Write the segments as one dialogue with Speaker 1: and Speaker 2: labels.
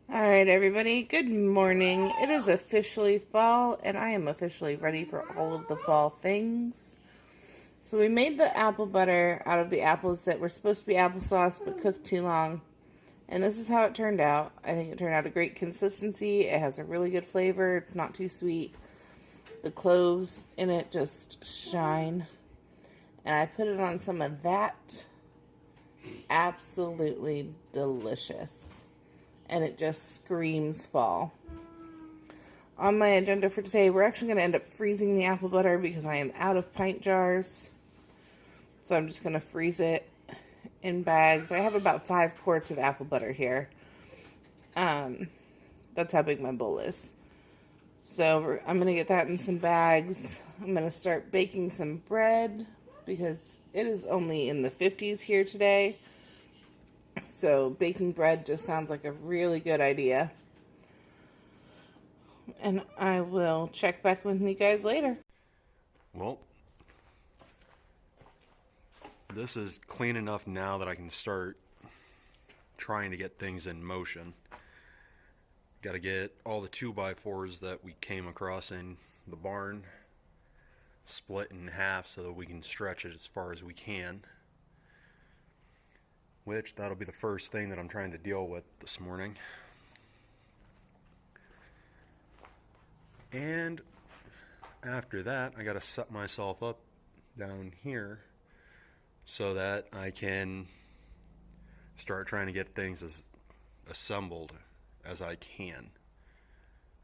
Speaker 1: All right, everybody, good morning. It is officially fall, and I am officially ready for all of the fall things. So, we made the apple butter out of the apples that were supposed to be applesauce but cooked too long. And this is how it turned out. I think it turned out a great consistency. It has a really good flavor, it's not too sweet. The cloves in it just shine. And I put it on some of that. Absolutely delicious. And it just screams fall. On my agenda for today, we're actually going to end up freezing the apple butter because I am out of pint jars. So I'm just going to freeze it in bags. I have about 5 quarts of apple butter here. That's how big my bowl is. So I'm going to get that in some bags. I'm going to start baking some bread because it is only in the 50s here today. So baking bread just sounds like a really good idea. And I will check back with you guys later.
Speaker 2: Well, this is clean enough now that I can start trying to get things in motion. Got to get all the 2x4s that we came across in the barn split in half so that we can stretch it as far as we can. Which, that'll be the first thing that I'm trying to deal with this morning. And after that, I got to set myself up down here so that I can start trying to get things as assembled as I can,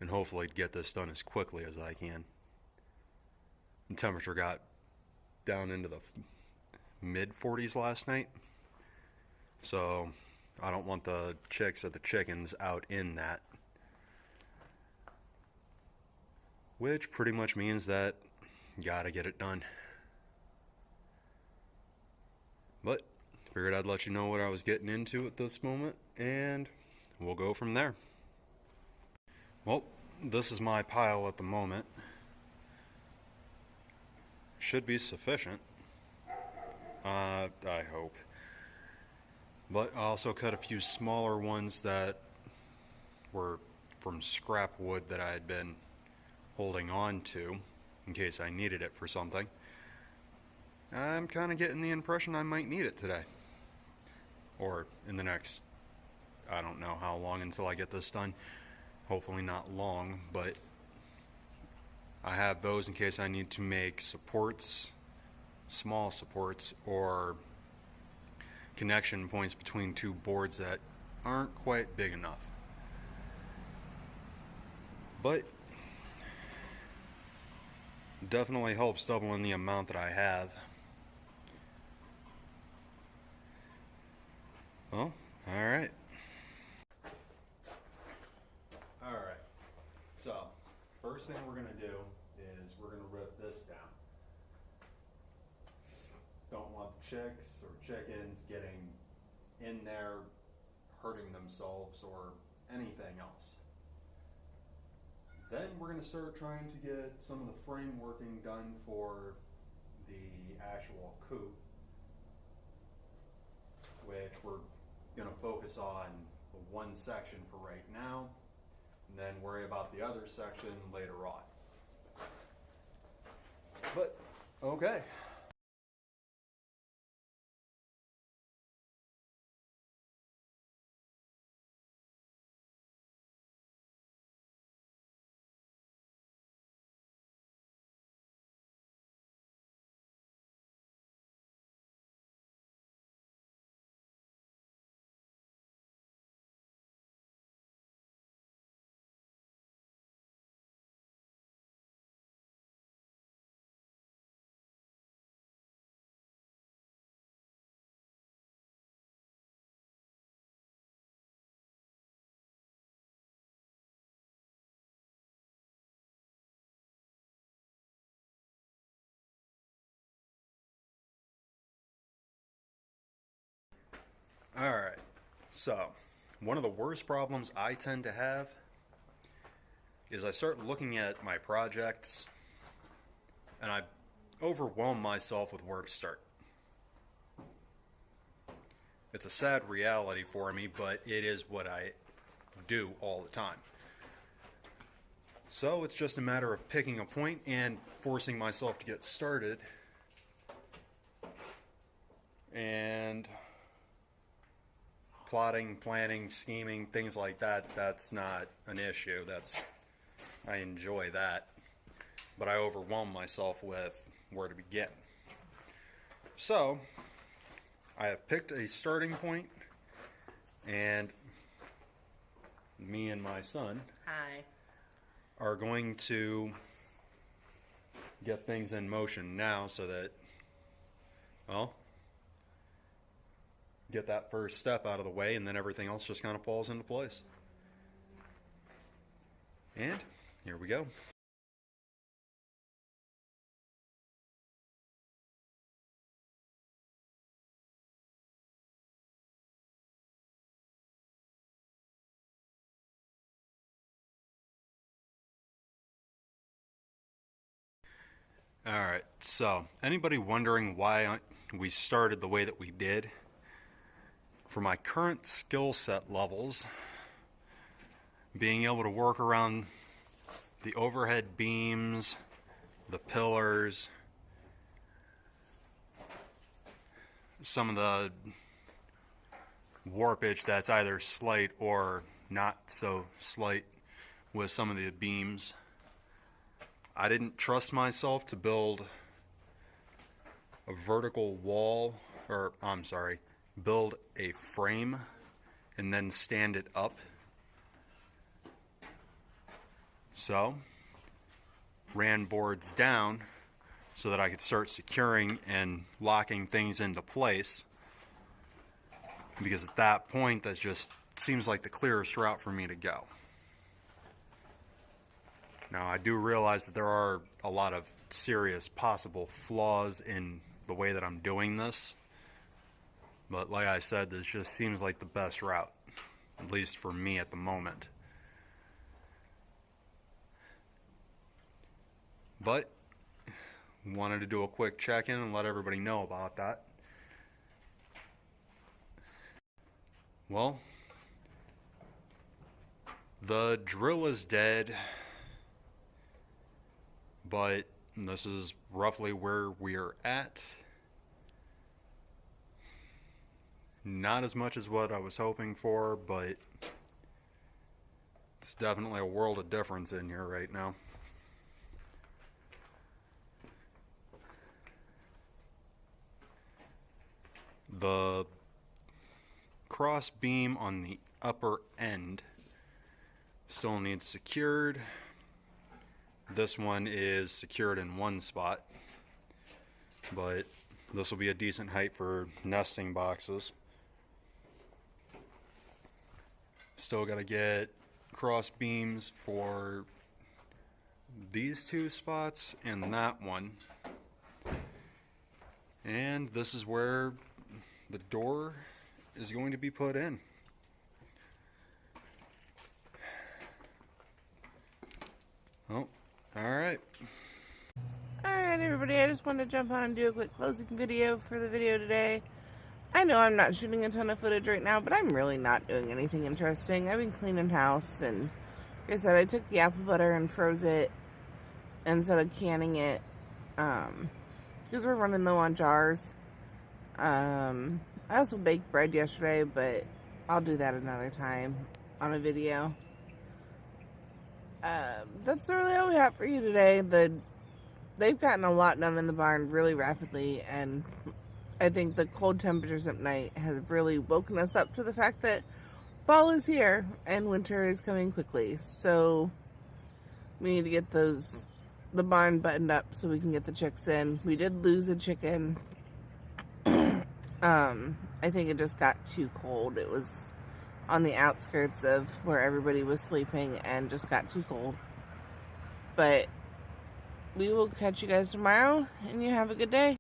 Speaker 2: and hopefully get this done as quickly as I can. The temperature got down into the mid 40s last night, so I don't want the chicks or the chickens out in that, which pretty much means that you gotta get it done. But figured I'd let you know what I was getting into at this moment, and we'll go from there. Well, this is my pile at the moment. Should be sufficient. I hope. But I also cut a few smaller ones that were from scrap wood that I had been holding on to in case I needed it for something. I'm kind of getting the impression I might need it today. Or in the next, I don't know how long until I get this done. Hopefully not long, but I have those in case I need to make supports, small supports, or connection points between two boards that aren't quite big enough. But definitely helps doubling the amount that I have. Oh, alright. Alright, so first thing we're going to do is we're going to rip this down. Don't want the chicks or chickens getting in there, hurting themselves or anything else. Then we're going to start trying to get some of the frame working done for the actual coop, which we're going to focus on the one section for right now, and then worry about the other section later on. But, okay. Alright, so one of the worst problems I tend to have is I start looking at my projects and I overwhelm myself with where to start. It's a sad reality for me, but it is what do all the time. So it's just a matter of picking a point and forcing myself to get started. And plotting, planning, scheming, things like that, that's not an issue. I enjoy that. But I overwhelm myself with where to begin. So, I have picked a starting point, and me and my son
Speaker 1: Hi.
Speaker 2: are going to get things in motion now so that, well, get that first step out of the way, and then everything else just kind of falls into place. And here we go. Alright, so anybody wondering why we started the way that we did? For my current skill set levels, being able to work around the overhead beams, the pillars, some of the warpage that's either slight or not so slight with some of the beams, I didn't trust myself to build a vertical wall, or I'm sorry, build a frame and then stand it up. So, ran boards down so that I could start securing and locking things into place, because at that point that just seems like the clearest route for me to go. Now, I do realize that there are a lot of serious possible flaws in the way that I'm doing this, but like I said, this just seems like the best route, at least for me at the moment. But wanted to do a quick check-in and let everybody know about that. Well, the drill is dead, but this is roughly where we're at. Not as much as what I was hoping for, but it's definitely a world of difference in here right now. The cross beam on the upper end still needs secured. This one is secured in one spot, but this will be a decent height for nesting boxes. Still got to get cross beams for these two spots and that one. And this is where the door is going to be put in. Oh, alright.
Speaker 1: Alright, everybody, I just wanted to jump on and do a quick closing video for the video today. I know I'm not shooting a ton of footage right now, but I'm really not doing anything interesting. I've been cleaning house, and like I said, I took the apple butter and froze it instead of canning it, because we're running low on jars. I also baked bread yesterday, but I'll do that another time on a video. That's really all we have for you today. They've gotten a lot done in the barn really rapidly, and I think the cold temperatures at night have really woken us up to the fact that fall is here and winter is coming quickly. So we need to get the barn buttoned up so we can get the chicks in. We did lose a chicken. I think it just got too cold. It was on the outskirts of where everybody was sleeping and just got too cold. But we will catch you guys tomorrow, and you have a good day.